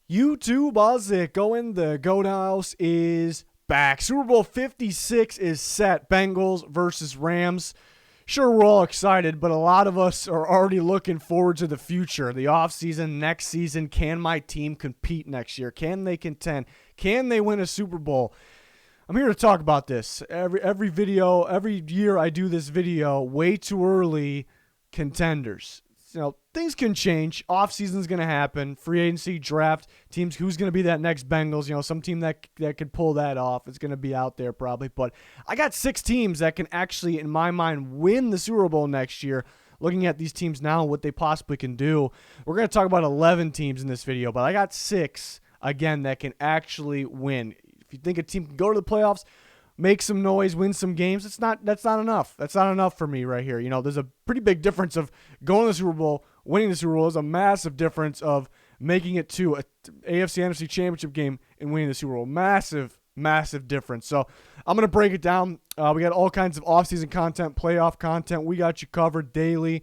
YouTube, how's it going? The Goat House is back. Super Bowl 56 is set. Bengals versus Rams. Sure, we're all excited, but a lot of us are already looking forward to the future, the offseason, next season. Can my team compete next year? Can they contend? Can they win a Super Bowl? I'm here to talk about this. Every video, every year I do this video, way too early, contenders. Things can change. Off-season's going to happen. Free agency, draft, teams, who's going to be that next Bengals? Some team that could pull that off. It's going to be out there probably. But I got 6 teams that can actually, in my mind, win the Super Bowl next year. Looking at these teams now and what they possibly can do. We're going to talk about 11 teams in this video, but I got 6, again, that can actually win. If you think a team can go to the playoffs, make some noise, win some games, that's not enough. That's not enough for me right here. There's a pretty big difference of going to the Super Bowl, winning the Super Bowl. There's a massive difference of making it to a AFC NFC Championship game and winning the Super Bowl. Massive, massive difference. So I'm going to break it down. We got all kinds of offseason content, playoff content. We got you covered daily.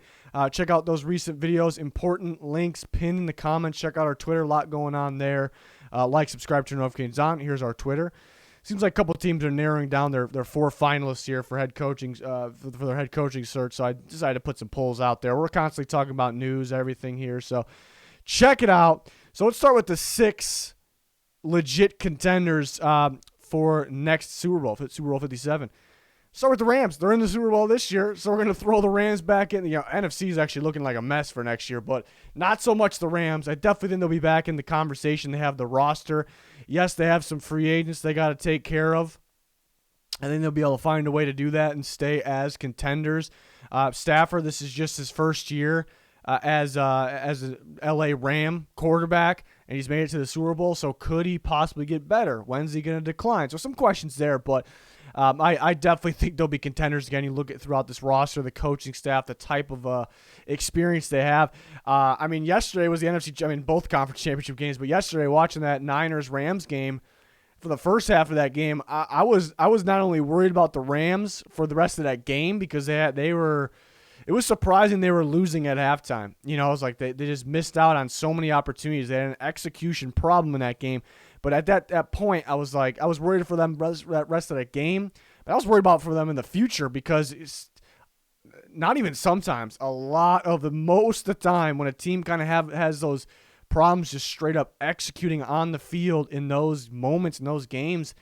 Check out those recent videos. Important links pinned in the comments. Check out our Twitter. A lot going on there. Like, subscribe, turn notifications on. Here's our Twitter. Seems like a couple teams are narrowing down their 4 finalists here for head coaching for their head coaching search. So I decided to put some polls out there. We're constantly talking about news, everything here. So check it out. So let's start with the 6 legit contenders for next Super Bowl 57. Start with the Rams. They're in the Super Bowl this year, so we're going to throw the Rams back in. NFC is actually looking like a mess for next year, but not so much the Rams. I definitely think they'll be back in the conversation. They have the roster. Yes, they have some free agents they got to take care of. I think they'll be able to find a way to do that and stay as contenders. Stafford, this is just his first year as an LA Ram quarterback, and he's made it to the Super Bowl, so could he possibly get better? When's he going to decline? So some questions there, but I definitely think they'll be contenders again. You look at throughout this roster, the coaching staff, the type of experience they have. Yesterday was the NFC, both conference championship games, but yesterday watching that Niners-Rams game, for the first half of that game, I was not only worried about the Rams for the rest of that game because it was surprising they were losing at halftime. It was like they just missed out on so many opportunities. They had an execution problem in that game. But at that point, I was worried for them rest of that game. But I was worried about for them in the future because it's not even sometimes, a lot of most of the time when a team kind of has those problems just straight up executing on the field in those moments, in those games,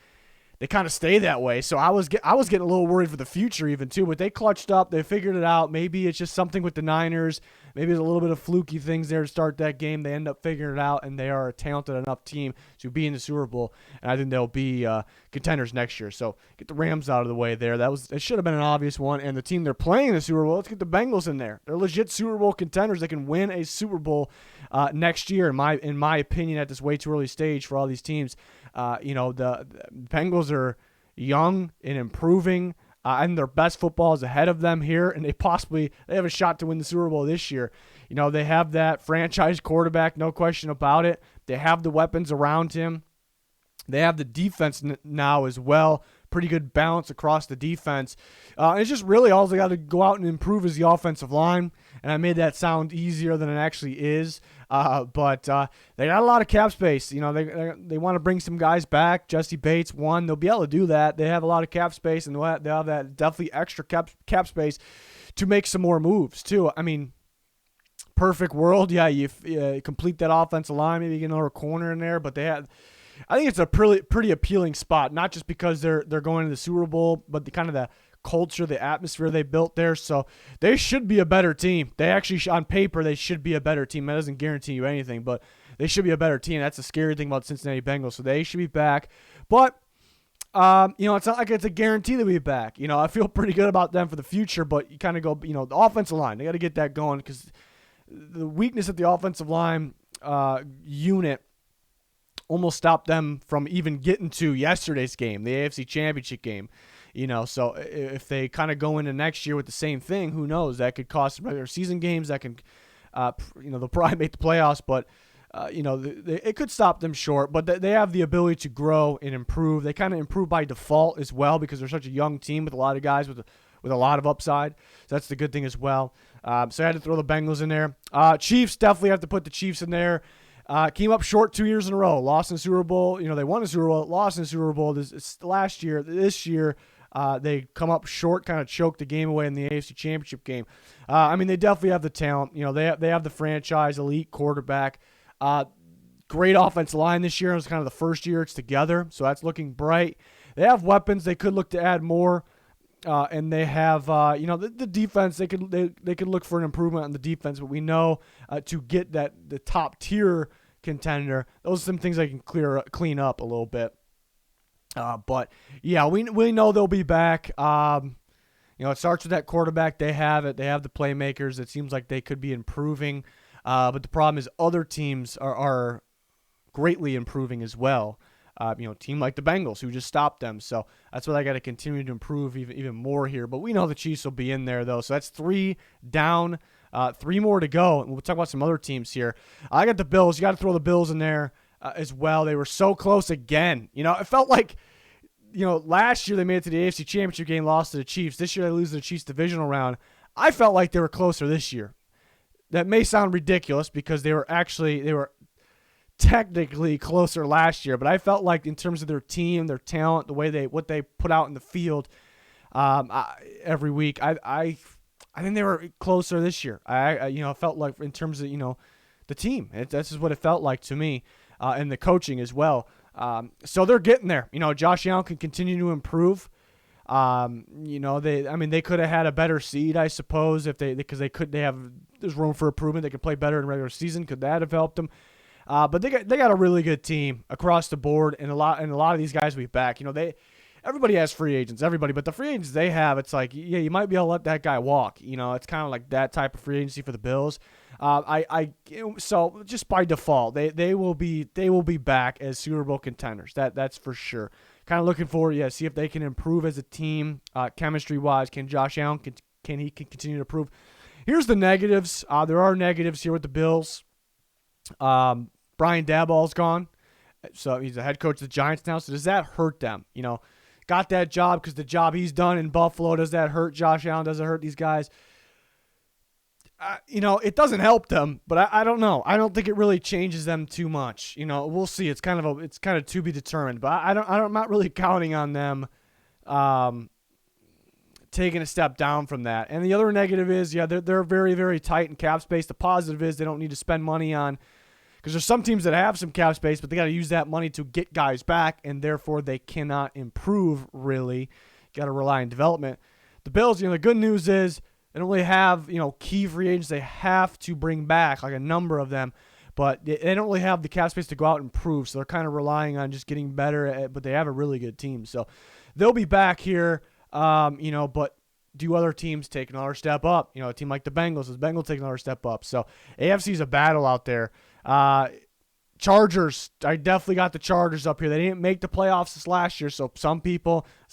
they kind of stay that way. So I was getting a little worried for the future even too, but they clutched up. They figured it out. Maybe it's just something with the Niners. Maybe there's a little bit of fluky things there to start that game. They end up figuring it out, and they are a talented enough team to be in the Super Bowl, and I think they'll be contenders next year. So get the Rams out of the way there. It should have been an obvious one, and the team they're playing in the Super Bowl, let's get the Bengals in there. They're legit Super Bowl contenders. They can win a Super Bowl next year, in my opinion, at this way too early stage for all these teams. The Bengals are young and improving, and their best football is ahead of them here, and they have a shot to win the Super Bowl this year. They have that franchise quarterback, no question about it. They have the weapons around him. They have the defense now as well. Pretty good balance across the defense. It's just really all they got to go out and improve is the offensive line. And I made that sound easier than it actually is. But they got a lot of cap space. They want to bring some guys back. Jesse Bates, one. They'll be able to do that. They have a lot of cap space, and they'll have that definitely extra cap space to make some more moves, too. Perfect world. Yeah, you complete that offensive line. Maybe you get another corner in there. But I think it's a pretty appealing spot, not just because they're going to the Super Bowl, but the culture, the atmosphere they built there. So they should be a better team. They actually, on paper, they should be a better team. That doesn't guarantee you anything, but they should be a better team. That's the scary thing about Cincinnati Bengals. So they should be back. But, it's not like it's a guarantee that we'll be back. I feel pretty good about them for the future, but you kind of go, the offensive line, they got to get that going because the weakness at the offensive line unit almost stopped them from even getting to yesterday's game, the AFC Championship game. So if they kind of go into next year with the same thing, who knows? That could cost them regular season games. That can, they'll probably make the playoffs, but it could stop them short. But they have the ability to grow and improve. They kind of improve by default as well because they're such a young team with a lot of guys with a lot of upside. So that's the good thing as well. So I had to throw the Bengals in there. Chiefs, definitely have to put the Chiefs in there. Came up short 2 years in a row. Lost in the Super Bowl. They won the Super Bowl, lost in the Super Bowl last year. This year, they come up short, kind of choked the game away in the AFC Championship game. They definitely have the talent. They have the franchise, elite quarterback. Great offensive line this year. It was kind of the first year it's together, so that's looking bright. They have weapons. They could look to add more. And they have, the defense. They could look for an improvement on the defense, but we know to get the top tier contender, those are some things they can clean up a little bit. But yeah, we know they'll be back. It starts with that quarterback. They have it. They have the playmakers. It seems like they could be improving, but the problem is other teams are greatly improving as well. A team like the Bengals who just stopped them. So that's what I got to continue to improve even more here. But we know the Chiefs will be in there, though. So that's 3 down, 3 more to go. And we'll talk about some other teams here. I got the Bills. You got to throw the Bills in there as well. They were so close again. It felt like, last year they made it to the AFC Championship game, lost to the Chiefs. This year they lose to the Chiefs divisional round. I felt like they were closer this year. That may sound ridiculous because they were technically closer last year, but I felt like in terms of their team, their talent, the way what they put out in the field every week, I think they were closer this year. I felt like in terms of the team, this is what it felt like to me, and the coaching as well. So they're getting there. Josh Allen can continue to improve. They could have had a better seed, I suppose, there's room for improvement. They could play better in regular season. Could that have helped them? But they got a really good team across the board, and a lot of these guys will be back. Everybody has free agents, but the free agents they have, it's like, yeah, you might be able to let that guy walk. It's kind of like that type of free agency for the Bills. So just by default, they will be back as Super Bowl contenders. That's for sure. Kind of looking forward, see if they can improve as a team, chemistry wise. Can Josh Allen can he continue to improve? Here's the negatives. There are negatives here with the Bills. Brian Daboll's gone, so he's the head coach of the Giants now. So does that hurt them? Got that job because the job he's done in Buffalo. Does that hurt Josh Allen? Does it hurt these guys? It doesn't help them, but I don't know. I don't think it really changes them too much. We'll see. It's kind of to be determined, but I'm not really counting on them taking a step down from that. And the other negative is, they're very, very tight in cap space. The positive is they don't need to spend money on, because there's some teams that have some cap space, but they got to use that money to get guys back, and therefore they cannot improve really. Got to rely on development. The Bills, the good news is they don't really have, key free agents they have to bring back, like a number of them, but they don't really have the cap space to go out and improve, so they're kind of relying on just getting better, but they have a really good team. So they'll be back here, but do other teams take another step up? A team like the Bengals, does Bengals take another step up? So AFC is a battle out there. Chargers, I definitely got the Chargers up here. They didn't make the playoffs this last year, so there's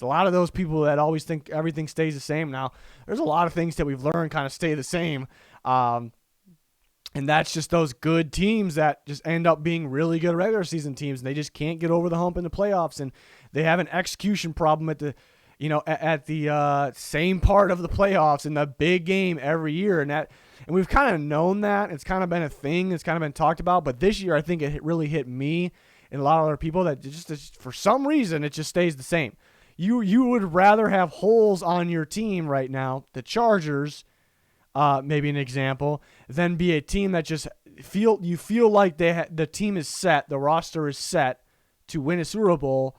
a lot of those people that always think everything stays the same now. There's a lot of things that we've learned kind of stay the same, and that's just those good teams that just end up being really good regular season teams, and they just can't get over the hump in the playoffs, and they have an execution problem at the same part of the playoffs in the big game every year, and we've kind of known that. It's kind of been a thing. It's kind of been talked about. But this year, I think it really hit me and a lot of other people that just for some reason, it just stays the same. You would rather have holes on your team right now, the Chargers, maybe an example, than be a team that just feel like the team is set, the roster is set to win a Super Bowl,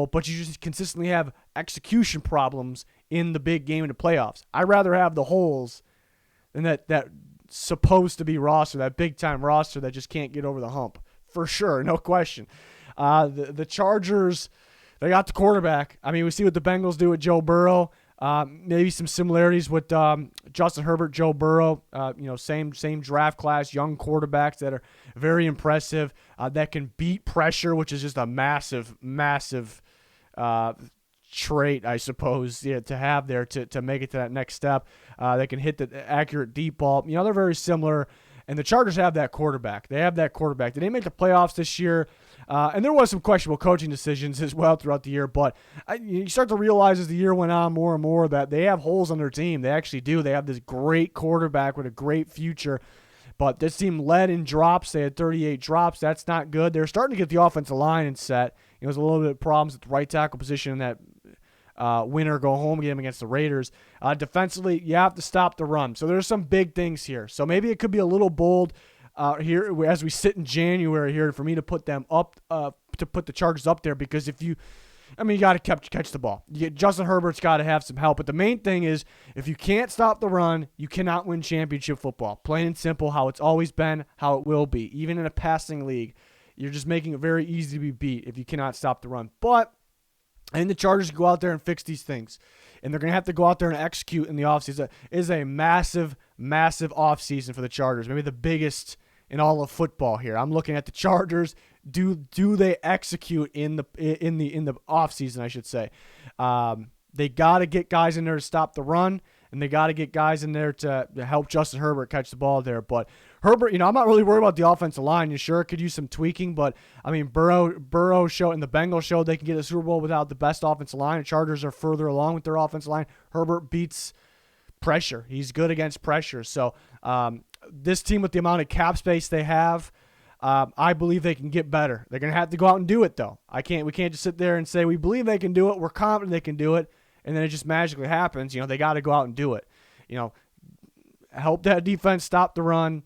but you just consistently have execution problems in the big game in the playoffs. I'd rather have the holes than that supposed to be roster, that big-time roster that just can't get over the hump. For sure, no question. The Chargers, they got the quarterback. We see what the Bengals do with Joe Burrow. Maybe some similarities with Justin Herbert, Joe Burrow. Same draft class, young quarterbacks that are very impressive, that can beat pressure, which is just a massive, massive trait, I suppose, to have there to make it to that next step. They can hit the accurate deep ball. They're very similar, and the Chargers have that quarterback. They have that quarterback. They didn't make the playoffs this year, and there was some questionable coaching decisions as well throughout the year, but you start to realize as the year went on more and more that they have holes on their team. They actually do. They have this great quarterback with a great future, But this team led in drops. They had 38 drops. That's not good. They're starting to get the offensive line in set. There's a little bit of problems at the right tackle position in that winner go home game against the Raiders. Defensively, you have to stop the run. So there's some big things here. So maybe it could be a little bold here as we sit in January here for me to put them up, to put the Chargers up there, because you got to catch the ball. Justin Herbert's got to have some help. But the main thing is, if you can't stop the run, you cannot win championship football. Plain and simple, how it's always been, how it will be. Even in a passing league, you're just making it very easy to be beat if you cannot stop the run. But I think the Chargers go out there and fix these things. And they're going to have to go out there and execute in the offseason. It is a massive, massive offseason for the Chargers. Maybe the biggest in all of football here. I'm looking at the Chargers. Do they execute in the offseason, I should say. They got to get guys in there to stop the run, and they got to get guys in there to help Justin Herbert catch the ball there. But Herbert, I'm not really worried about the offensive line. You sure could use some tweaking, but Burrow showed and the Bengals showed they can get a Super Bowl without the best offensive line. The Chargers are further along with their offensive line. Herbert beats pressure. He's good against pressure. So this team, with the amount of cap space they have, I believe they can get better. They're going to have to go out and do it, though. We can't just sit there and say we believe they can do it. We're confident they can do it, and then it just magically happens. They got to go out and do it. Help that defense stop the run.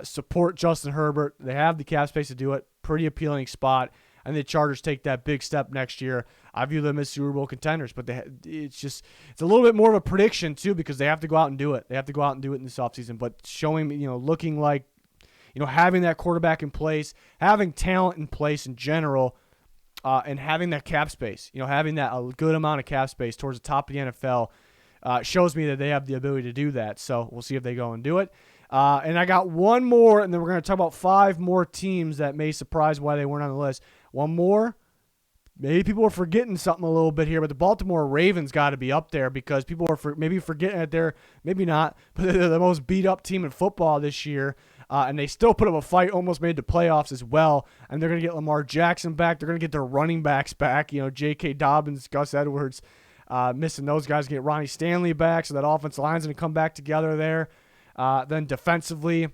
Support Justin Herbert. They have the cap space to do it. Pretty appealing spot. And the Chargers take that big step next year. I view them as Super Bowl contenders, but it's a little bit more of a prediction too, because they have to go out and do it. They have to go out and do it in this offseason. But showing, looking like, having that quarterback in place, having talent in place in general, and having that cap space, having that a good amount of cap space towards the top of the NFL, shows me that they have the ability to do that. So we'll see if they go and do it. And I got one more, and then we're going to talk about 5 more teams that may surprise why they weren't on the list. One more. Maybe people are forgetting something a little bit here, but the Baltimore Ravens got to be up there, because people are maybe forgetting that they're, maybe not, but they're the most beat-up team in football this year, and they still put up a fight, almost made the playoffs as well, and they're going to get Lamar Jackson back. They're going to get their running backs back, J.K. Dobbins, Gus Edwards, missing those guys, get Ronnie Stanley back, so that offensive line's going to come back together there. Then defensively,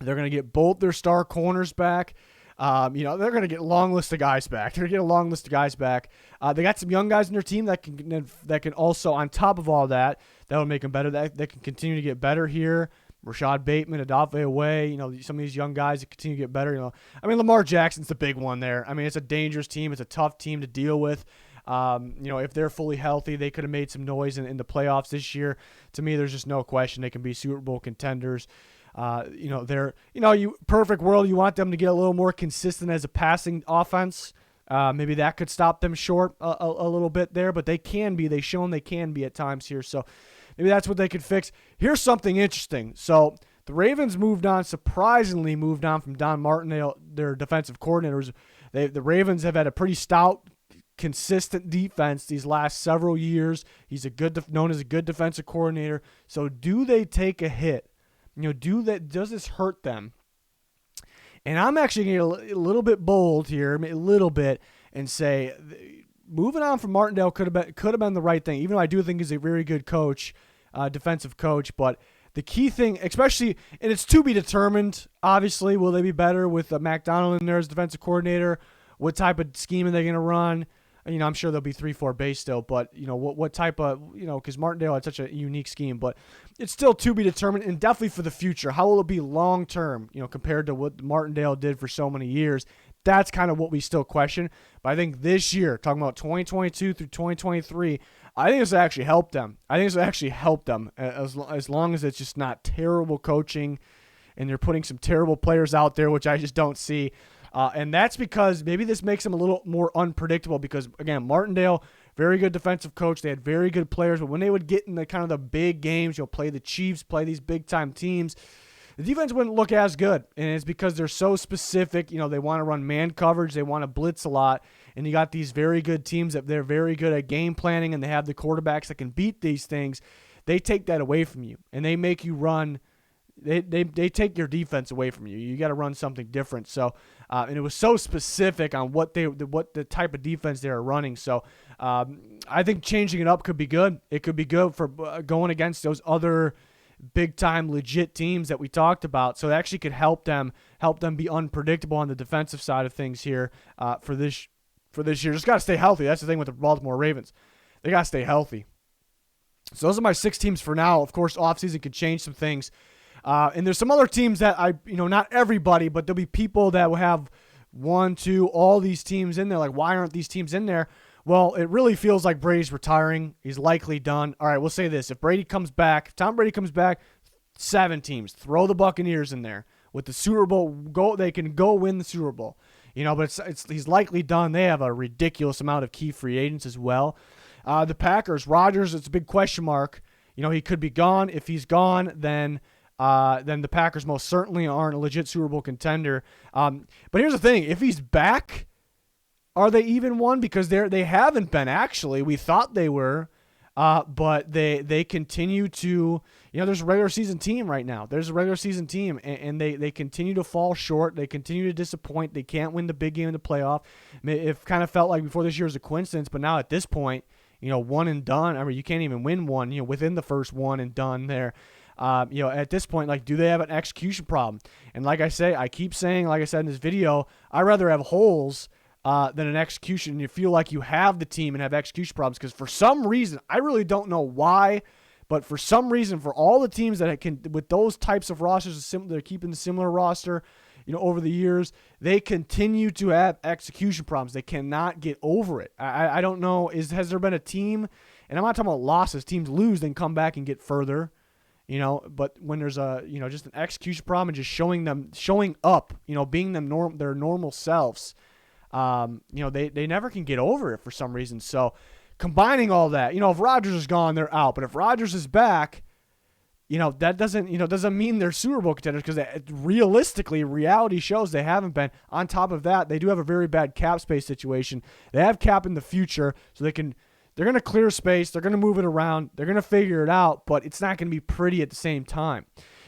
they're going to get both their star corners back. They're going to get a long list of guys back. They're going to get a long list of guys back. They got some young guys in their team that can also, on top of all that will make them better. That can continue to get better here. Rashad Bateman, Odafe Away, some of these young guys that continue to get better. Lamar Jackson's the big one there. It's a dangerous team. It's a tough team to deal with. If they're fully healthy, they could have made some noise in the playoffs this year. To me, there's just no question they can be Super Bowl contenders. Perfect world, you want them to get a little more consistent as a passing offense. Maybe that could stop them short a little bit there, but they can be. They've shown they can be at times here. So maybe that's what they could fix. Here's something interesting. So the Ravens surprisingly moved on from Don Martindale, their defensive coordinators. The Ravens have had a pretty stout, consistent defense these last several years. He's known as a good defensive coordinator. So do they take a hit? Does this hurt them? And I'm actually going to get a little bit bold here, a little bit, and say moving on from Martindale could have been the right thing. Even though I do think he's a very good coach, defensive coach, but the key thing, especially, and it's to be determined. Obviously, will they be better with Mac Donald in there as defensive coordinator? What type of scheme are they going to run? I'm sure they'll be 3-4 base still, but what type of, because Martindale had such a unique scheme, but it's still to be determined, and definitely for the future. How will it be long term, compared to what Martindale did for so many years? That's kind of what we still question. But I think this year, talking about 2022 through 2023, I think this will actually help them. As long as it's just not terrible coaching, and they're putting some terrible players out there, which I just don't see. And that's because maybe this makes them a little more unpredictable, because, again, Martindale, very good defensive coach. They had very good players, but when they would get in the kind of the big games, play the Chiefs, play these big-time teams, the defense wouldn't look as good. And it's because they're so specific. They want to run man coverage. They want to blitz a lot. And you got these very good teams that they're very good at game planning, and they have the quarterbacks that can beat these things. They take that away from you, and they make you run. They take your defense away from you. You got to run something different. So, and it was so specific on what the type of defense they are running. So, I think changing it up could be good. It could be good for going against those other big-time legit teams that we talked about. So it actually could help them be unpredictable on the defensive side of things here for this year. Just got to stay healthy. That's the thing with the Baltimore Ravens. They got to stay healthy. So those are my 6 teams for now. Of course, offseason could change some things. And there's some other teams that not everybody, but there'll be people that will have 1, 2, all these teams in there. Like, why aren't these teams in there? Well, it really feels like Brady's retiring. He's likely done. All right, we'll say this. If Tom Brady comes back, 7 teams. Throw the Buccaneers in there. With the Super Bowl, they can go win the Super Bowl. But he's likely done. They have a ridiculous amount of key free agents as well. The Packers, Rodgers, it's a big question mark. He could be gone. If he's gone, then the Packers most certainly aren't a legit Super Bowl contender. But here's the thing. If he's back, are they even one? Because they haven't been, actually. We thought they were, but they continue to, there's a regular season team right now. There's a regular season team, and they continue to fall short. They continue to disappoint. They can't win the big game in the playoff. It kind of felt like before this year was a coincidence, but now at this point, one and done. I mean, you can't even win one, within the first one and done there. At this point, do they have an execution problem? And like I keep saying, like I said in this video, I'd rather have holes than an execution. You feel like you have the team and have execution problems because for some reason, I really don't know why, but for some reason, for all the teams that can, with those types of rosters, they're keeping the similar roster, over the years, they continue to have execution problems. They cannot get over it. I don't know. Has there been a team, and I'm not talking about losses, teams lose, then come back and get further, but when there's just an execution problem and just showing up, being their normal selves, they never can get over it for some reason. So combining all that, if Rodgers is gone, they're out. But if Rodgers is back, that doesn't mean they're Super Bowl contenders because realistically, reality shows they haven't been. On top of that, they do have a very bad cap space situation. They have cap in the future, so they're going to clear space. They're going to move it around. They're going to figure it out, but it's not going to be pretty at the same time.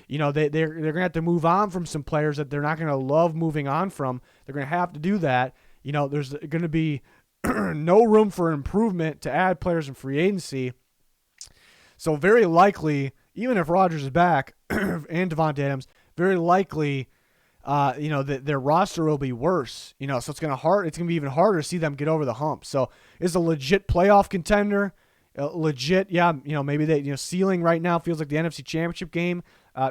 They're going to have to move on from some players that they're not going to love moving on from. They're going to have to do that. There's going to be no room for improvement to add players in free agency. So very likely, even if Rodgers is back and Devontae Adams, very likely, their roster will be worse. So it's going to be even harder to see them get over the hump. So it's a legit playoff contender. Maybe they, ceiling right now feels like the NFC Championship game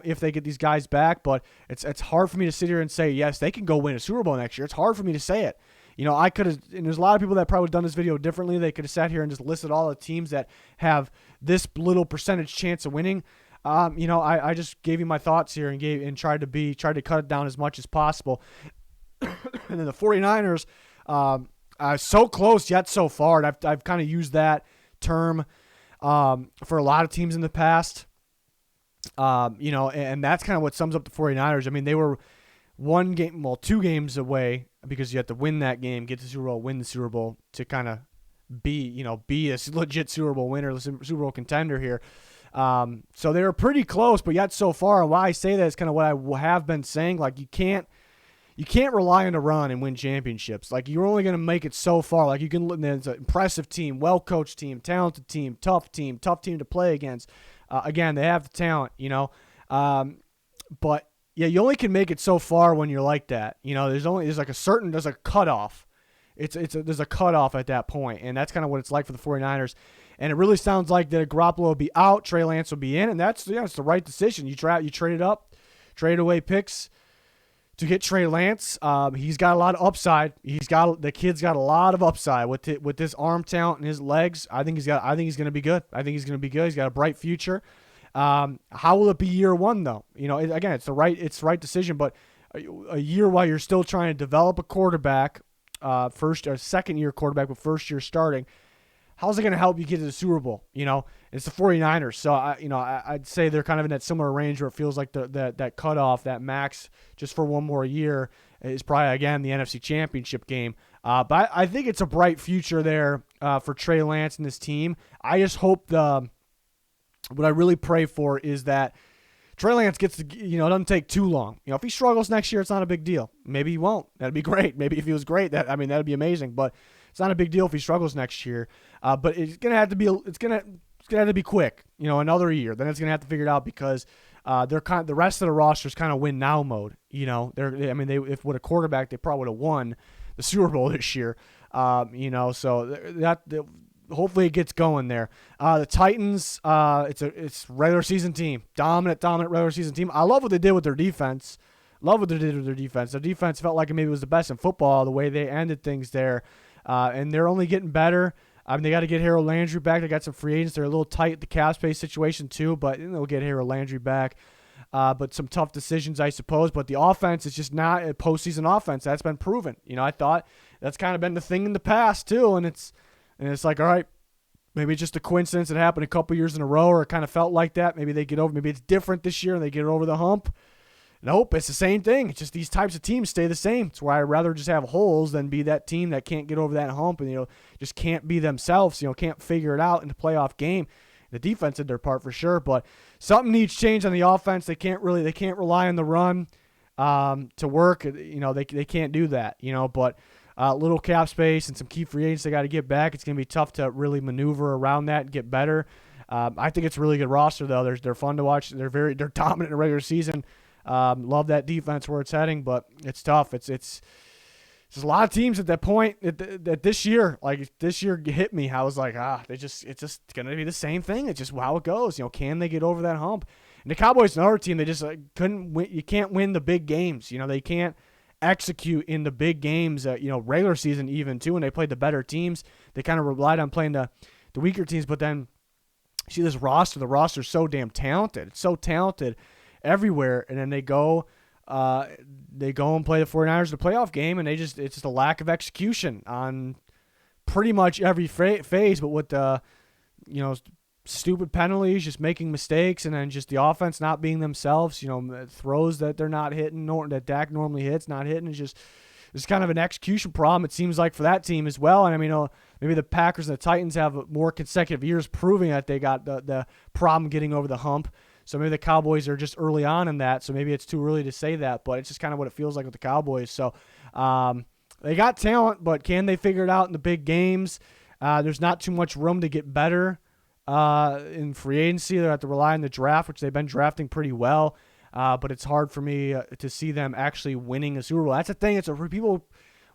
if they get these guys back. But it's hard for me to sit here and say, yes, they can go win a Super Bowl next year. It's hard for me to say it. I could have, and there's a lot of people that probably done this video differently. They could have sat here and just listed all the teams that have this little percentage chance of winning. I just gave you my thoughts here and tried to cut it down as much as possible. And then the 49ers, so close yet so far. And I've kind of used that term for a lot of teams in the past. And that's kind of what sums up the 49ers. I mean, they were 2 games away because you have to win that game, get the Super Bowl, win the Super Bowl to kind of be a legit Super Bowl winner, Super Bowl contender here. So they were pretty close, but yet so far. And why I say that is kind of what I have been saying. Like you can't rely on a run and win championships. Like you're only going to make it so far. Like you can look, it's an impressive team, well-coached team, talented team, tough team to play against. Again, they have the talent, but yeah, you only can make it so far when you're like that. There's a cutoff. There's a cutoff at that point, and that's kind of what it's like for the 49ers. And it really sounds like that Garoppolo will be out, Trey Lance will be in, and it's the right decision. You traded up, traded away picks to get Trey Lance. He's got a lot of upside. The kid's got a lot of upside with this arm talent and his legs. I think he's going to be good. He's got a bright future. How will it be year one though? Again, it's the right decision, but a year while you're still trying to develop a quarterback, second year quarterback with first year starting, how's it going to help you get to the Super Bowl? It's the 49ers. So I'd say they're kind of in that similar range where it feels like that cutoff, that max just for one more year is probably, again, the NFC Championship game. But I think it's a bright future there for Trey Lance and this team. I just hope what I really pray for is that Trey Lance gets to, it doesn't take too long. If he struggles next year, it's not a big deal. Maybe he won't. That'd be great. Maybe if he was great, that'd be amazing. But it's not a big deal if he struggles next year. But it's going to have to be, it's going to have to be quick. Another year. Then it's going to have to figure it out because the rest of the roster is kind of win now mode. If with a quarterback, they probably would have won the Super Bowl this year. So that hopefully it gets going there. The Titans, it's regular season team, dominant regular season team. I love what they did with their defense. Their defense felt like it maybe was the best in football. The way they ended things there, and they're only getting better. They got to get Harold Landry back. They got some free agents. They're a little tight at the cap space situation too, but they'll get Harold Landry back. But some tough decisions, I suppose. But the offense is just not a postseason offense. That's been proven. I thought that's kind of been the thing in the past too, and it's like, all right, maybe it's just a coincidence it happened a couple years in a row, or it kind of felt like that. Maybe they get over. Maybe it's different this year and they get over the hump. Nope, it's the same thing. It's just these types of teams stay the same. It's why I'd rather just have holes than be that team that can't get over that hump and just can't be themselves. Can't figure it out in the playoff game. The defense did their part for sure, but something needs change on the offense. They can't rely on the run to work. They can't do that. But little cap space and some key free agents they got to get back. It's going to be tough to really maneuver around that and get better. I think it's a really good roster though. They're fun to watch. They're dominant in the regular season. Love that defense where it's heading, but it's tough. It's a lot of teams at that point that this year hit me. I was like, it's just going to be the same thing. It's just how it goes. Can they get over that hump? And the Cowboys, another team, they just couldn't win. You can't win the big games. They can't execute in the big games, regular season even too. When they played the better teams, they kind of relied on playing the weaker teams. But then you see this roster. The roster's so damn talented. It's so talented everywhere, and then they go and play the 49ers in the playoff game, and it's just a lack of execution on pretty much every phase, but with the stupid penalties, just making mistakes, and then just the offense not being themselves, throws that they're not hitting, that Dak normally hits, not hitting. It's kind of an execution problem, it seems like, for that team as well. And maybe the Packers and the Titans have more consecutive years proving that they got the problem getting over the hump. So maybe the Cowboys are just early on in that, so maybe it's too early to say that, but it's just kind of what it feels like with the Cowboys. So they got talent, but can they figure it out in the big games? There's not too much room to get better in free agency. They have to rely on the draft, which they've been drafting pretty well, but it's hard for me to see them actually winning a Super Bowl. That's the thing. People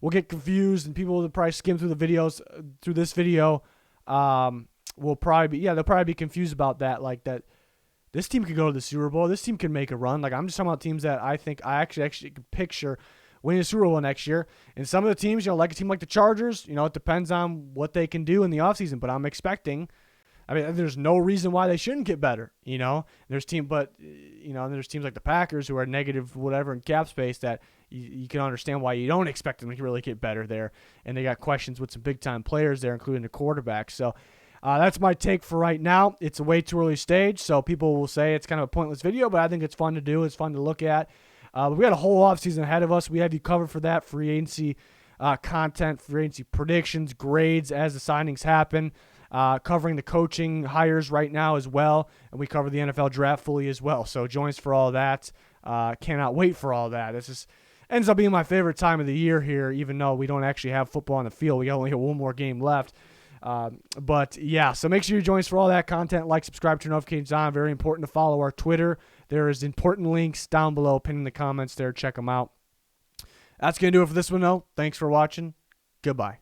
will get confused, and people will probably skim through the videos through this video. They'll probably be confused about that, like that. This team could go to the Super Bowl. This team can make a run. Like, I'm just talking about teams that I think I actually could picture winning a Super Bowl next year. And some of the teams, like a team like the Chargers, it depends on what they can do in the offseason. But I'm expecting, there's no reason why they shouldn't get better. There's teams like the Packers who are negative whatever in cap space that you can understand why you don't expect them to really get better there. And they got questions with some big time players there, including the quarterback. So. That's my take for right now. It's a way too early stage, so people will say it's kind of a pointless video, but I think it's fun to do. It's fun to look at. We got a whole offseason ahead of us. We have you covered for that. Free agency content, free agency predictions, grades as the signings happen, covering the coaching hires right now as well, and we cover the NFL draft fully as well. So join us for all that. Cannot wait for all that. This ends up being my favorite time of the year here, even though we don't actually have football on the field. We only have one more game left. But yeah, so make sure you join us for all that content. Like, subscribe, turn notifications on. Very important to follow our Twitter. There is important links down below, pinned in the comments there. Check them out. That's going to do it for this one, though. Thanks for watching. Goodbye.